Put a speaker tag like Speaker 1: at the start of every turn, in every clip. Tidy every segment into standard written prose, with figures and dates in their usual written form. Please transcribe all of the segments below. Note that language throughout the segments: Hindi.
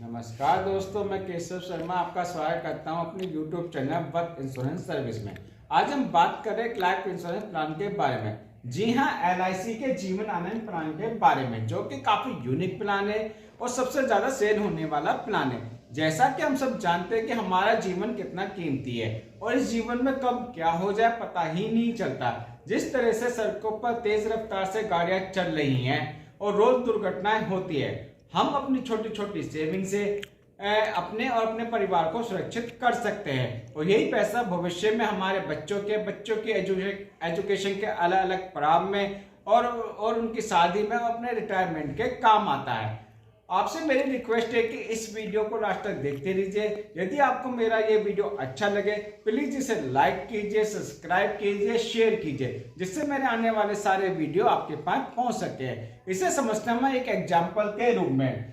Speaker 1: नमस्कार दोस्तों, मैं केशव शर्मा आपका स्वागत करता हूं अपनी YouTube channel work insurance service में। आज हम बात कर रहे हैं लाइफ इंश्योरेंस प्लान के बारे में। जी हां, LIC के जीवन आनंद प्लान के बारे में, जो कि काफी यूनिक प्लान है और सबसे ज्यादा सेल होने वाला प्लान है। जैसा कि हम सब जानते हैं कि हमारा जीवन कितना कीमती है और इस जीवन में कब क्या हो जाए पता ही नहीं चलता। जिस तरह से सड़कों पर तेज रफ्तार से गाड़ियां चल रही हैं और रोज दुर्घटनाएं होती है, हम अपनी छोटी छोटी सेविंग से अपने और अपने परिवार को सुरक्षित कर सकते हैं और यही पैसा भविष्य में हमारे बच्चों की एजुकेशन के अलग अलग पड़ाव में और उनकी शादी में और अपने रिटायरमेंट के काम आता है। आपसे मेरी रिक्वेस्ट है कि इस वीडियो को लास्ट तक देखते रहिए। यदि आपको मेरा ये वीडियो अच्छा लगे प्लीज इसे लाइक कीजिए, सब्सक्राइब कीजिए, शेयर कीजिए, जिससे मेरे आने वाले सारे वीडियो आपके पास पहुंच सके। इसे समझते हैं एक एग्जाम्पल के रूप में।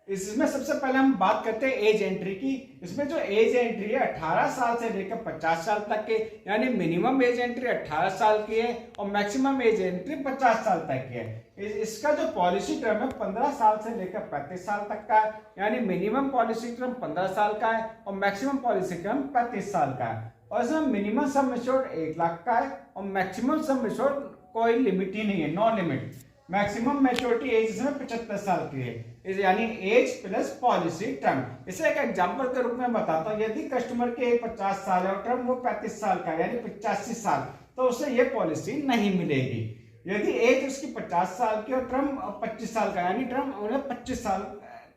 Speaker 1: इसमें सबसे पहले हम बात करते हैं एज एंट्री की। इसमें जो एज एंट्री है 18 साल से लेकर 50 साल तक के, यानी मिनिमम एज एंट्री 18 साल की है और मैक्सिमम एज एंट्री 50 साल तक की है। इसका जो पॉलिसी टर्म है 15 साल से लेकर 35 साल तक का है, यानी मिनिमम पॉलिसी टर्म 15 साल का है और मैक्सिमम पॉलिसी टर्म 35 साल का है। और इसमें मिनिमम सम एश्योर्ड 1 लाख का है और मैक्सिमम सम एश्योर्ड कोई लिमिट ही नहीं है, no limit. Maximum maturity age इसमें 75 साल की है, यानी एज प्लस पॉलिसी टर्म। इसे एक एग्जांपल के रूप में बताता हूं। यदि कस्टमर के 50 साल है और टर्म वो 35 साल का यानी 85 साल, तो उसे ये पॉलिसी नहीं मिलेगी। यदि एज उसकी 50 साल की और टर्म 25 साल का, यानी टर्म उन्हें 25 साल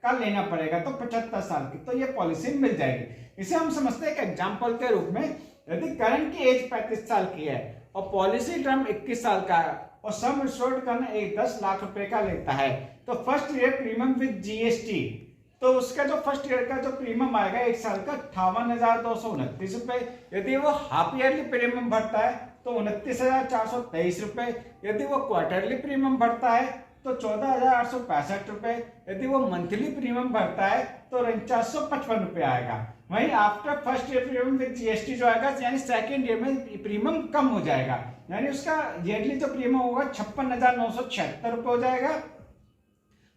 Speaker 1: का लेना पड़ेगा, तो 75 साल की तो ये पॉलिसी मिल जाएगी। इसे हम समझते हैं एक एग्जाम्पल के रूप में। यदि करंट की एज 35 साल की है और पॉलिसी टर्म 21 साल का है और सम एश्योर्ड करना 10 लाख रुपए का लेता है, तो first year premium with GST, तो उसका जो फर्स्ट ईयर का जो प्रीमियम आएगा 1 साल का 58,229 रुपए। यदि वो हाफ ईयरली प्रीमियम भरता है तो 29,423 रुपए। यदि वो क्वार्टरली प्रीमियम भरता है तो 14,865 रुपए। यदि वो मंथली प्रीमियम भरता है तो 4955 रुपए आएगा। वहीं after first year premium with GST जो आएगा, यानी सेकेंड ईयर में प्रीमियम कम हो जाएगा, यानी उसका ईयरली जो प्रीमियम होगा 56,976 रुपए हो जाएगा।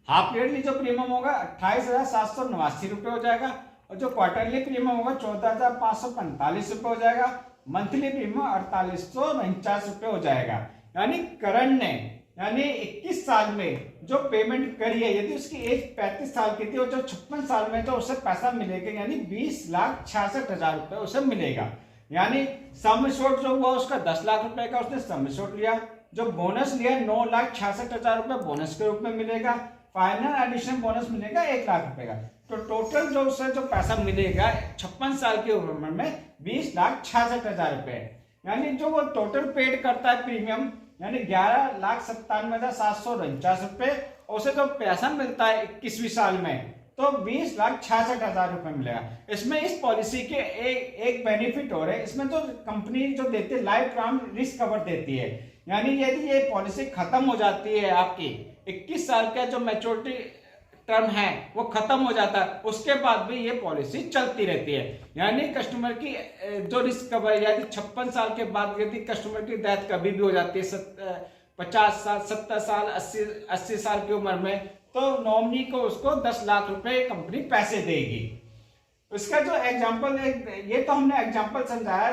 Speaker 1: हाफ ईयरली जो प्रीमियम होगा 28,789 रुपए हो जाएगा और जो क्वार्टरली प्रीमियम होगा 14,545 रुपए हो जाएगा। मंथली प्रीमियम 4849 रुपए हो जाएगा। यानी करण ने 21 साल में जो पेमेंट करी है, यदि उसकी एज 35 साल की थी और जो 56 साल में तो उसे पैसा मिलेगा, यानी 20,66,000 रुपए उसे मिलेगा। यानी सम एश्योर्ड जो हुआ उसका 10 लाख रुपए का उसने सम एश्योर्ड लिया। जो बोनस लिया 9,66,000 रुपए बोनस के रूप में मिलेगा। फाइनल एडिशनल बोनस मिलेगा 1 लाख रुपए का। तो टोटल जो उसे जो पैसा मिलेगा 56 साल की उम्र में 20,66,000 रुपए। यानी जो वो टोटल पेड करता है प्रीमियम, यानी 11,97,749 रुपए, उसे जो पैसा मिलता है 21वीं साल में तो 20,66,000 रुपए मिलेगा। इसमें इस पॉलिसी के एक बेनिफिट और है। इसमें जो कंपनी जो देती है लाइफ टाइम रिस्क कवर देती है, यानी यदि ये पॉलिसी खत्म हो जाती है, आपकी 21 साल का जो मैच्योरिटी टर्म है वो खत्म हो जाता है, उसके बाद भी ये पॉलिसी चलती रहती है। यानी कस्टमर की जो रिस्क कवर, यदि 56 साल के बाद यदि कस्टमर की डेथ कभी भी हो जाती है 50 साल, 70 साल, 80 साल की उम्र में, तो नॉमिनी को उसको 10 लाख रुपए कंपनी पैसे देगी। इसका जो एग्जांपल है, ये तो हमने एग्जांपल समझाया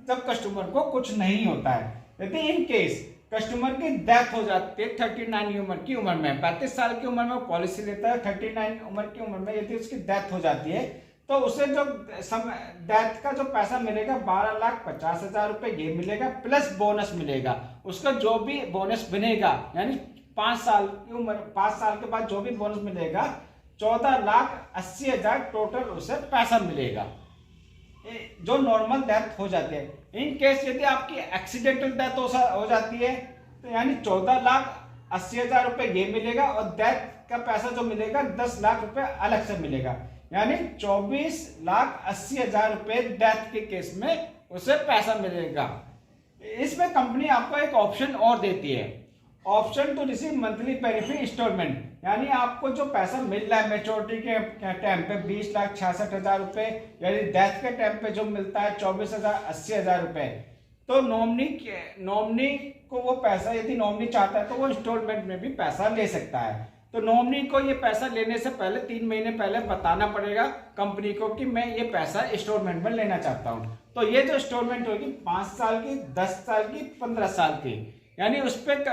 Speaker 1: जब कस्टमर को कुछ नहीं होता है। यदि इन केस कस्टमर की डेथ हो जाती है 39 की उम्र में, 35 साल की उम्र में पॉलिसी लेता है, 39 उम्र की उम्र में यदि उसकी डेथ हो जाती है तो उसे जो डेथ का जो पैसा मिलेगा 12,50,000 रुपए ये मिलेगा, प्लस बोनस मिलेगा। उसका जो भी बोनस बनेगा, यानी 5 साल की उम्र, 5 साल के बाद जो भी बोनस मिलेगा 14,80,000 टोटल उसे पैसा मिलेगा जो नॉर्मल डेथ हो जाती है। इन केस यदि आपकी एक्सीडेंटल डेथ हो जाती है तो यानी 14,80,000 रुपए ये मिलेगा और डेथ का पैसा जो मिलेगा 10 लाख रुपए अलग से मिलेगा, यानी 24,80,000 रुपए डेथ के केस में उसे पैसा मिलेगा। इसमें कंपनी आपको एक ऑप्शन और देती है, option to receive monthly benefit instalment, यानी आपको जो पैसा मिल रहा है मैच्योरिटी के टाइम पे 20,66,000 रुपए, यानी डेथ के टाइम पे जो मिलता है 24,80,000 रुपए, तो नॉमिनी को वो पैसा यदि नॉमिनी चाहता है तो वो इंस्टॉलमेंट में भी पैसा ले सकता है। तो नॉमिनी को ये पैसा लेने से पहले 3 महीने पहले बताना पड़ेगा कंपनी को कि मैं ये पैसा इंस्टॉलमेंट में लेना चाहता हूँ। तो ये जो इंस्टॉलमेंट होगी 5 साल की, 10 साल की, 15 साल की, यानी उस पर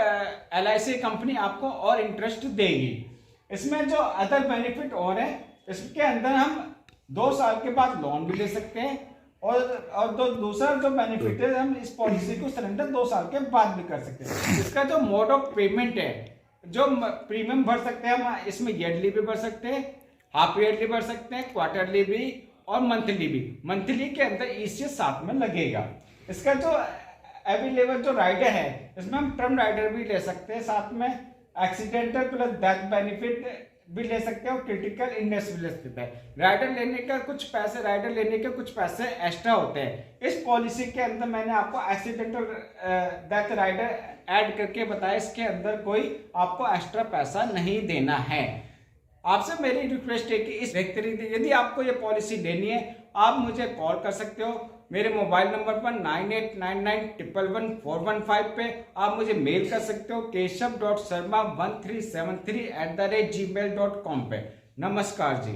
Speaker 1: LIC कंपनी आपको और इंटरेस्ट देगी। इसमें जो अदर बेनिफिट और है, इसके अंदर हम 2 साल के बाद लोन भी ले सकते हैं और दूसरा जो बेनिफिट है, हम इस पॉलिसी को सरेंडर 2 साल के बाद भी कर सकते हैं। इसका जो मोड ऑफ पेमेंट है, जो प्रीमियम भर सकते हैं हम इसमें ईयरली भी भर सकते हैं, हाफ ईयरली भर सकते हैं, क्वार्टरली भी और मंथली भी। मंथली के अंदर ECS साथ में लगेगा। इसका जो अवेलेबल जो राइडर है, इसमें हम टर्म राइडर भी ले सकते हैं, साथ में एक्सीडेंटल प्लस डेथ बेनिफिट भी ले सकते हैं और क्रिटिकल इलनेस भी ले सकते हैं। राइडर लेने के कुछ पैसे एक्स्ट्रा होते हैं। इस पॉलिसी के अंदर मैंने आपको एक्सीडेंटल डेथ राइडर ऐड करके बताया, इसके अंदर कोई आपको एक्स्ट्रा पैसा नहीं देना है। आपसे मेरी रिक्वेस्ट है कि इस व्यक्ति, यदि आपको ये पॉलिसी लेनी है, आप मुझे कॉल कर सकते हो मेरे मोबाइल नंबर पर 9899111415 पे। आप मुझे मेल कर सकते हो keshav.sharma1373@gmail.com पे। नमस्कार जी।